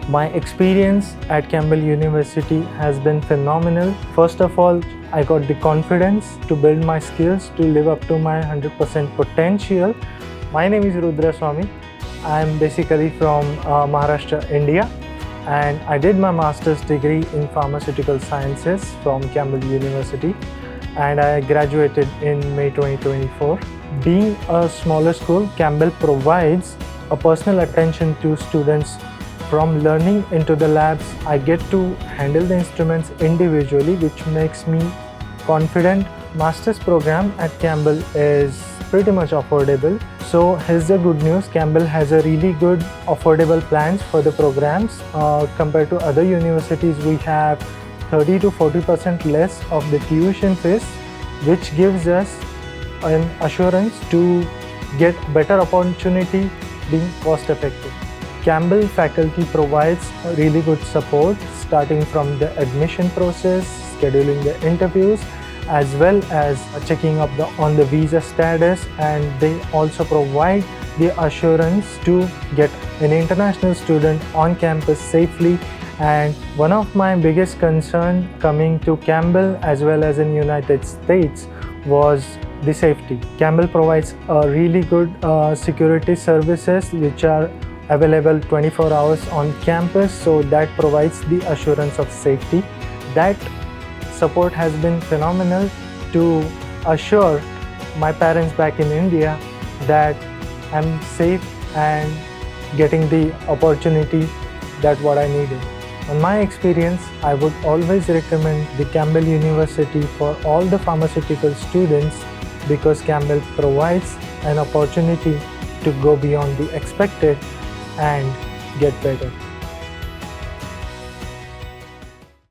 My experience at Campbell University has been phenomenal. First of all, I got the confidence to build my skills to live up to my 100% potential. My name is Rudra Swami. I'm basically from Maharashtra, India, and I did my master's degree in Pharmaceutical Sciences from Campbell University, and I graduated in May 2024. Being a smaller school, Campbell provides a personal attention to students. From learning into the labs, I get to handle the instruments individually, which makes me confident. Master's program at Campbell is pretty much affordable. So here's the good news, Campbell has a really good affordable plans for the programs. Compared to other universities, we have 30 to 40% less of the tuition fees, which gives us an assurance to get better opportunity being cost effective. Campbell faculty provides really good support starting from the admission process, scheduling the interviews, as well as checking up on the visa status, and they also provide the assurance to get an international student on campus safely. And one of my biggest concern coming to Campbell as well as in United States was the safety. Campbell provides a really good security services which are available 24 hours on campus, so that provides the assurance of safety. That support has been phenomenal to assure my parents back in India that I'm safe and getting the opportunity that what I needed. On my experience, I would always recommend the Campbell University for all the pharmaceutical students because Campbell provides an opportunity to go beyond the expected and get better.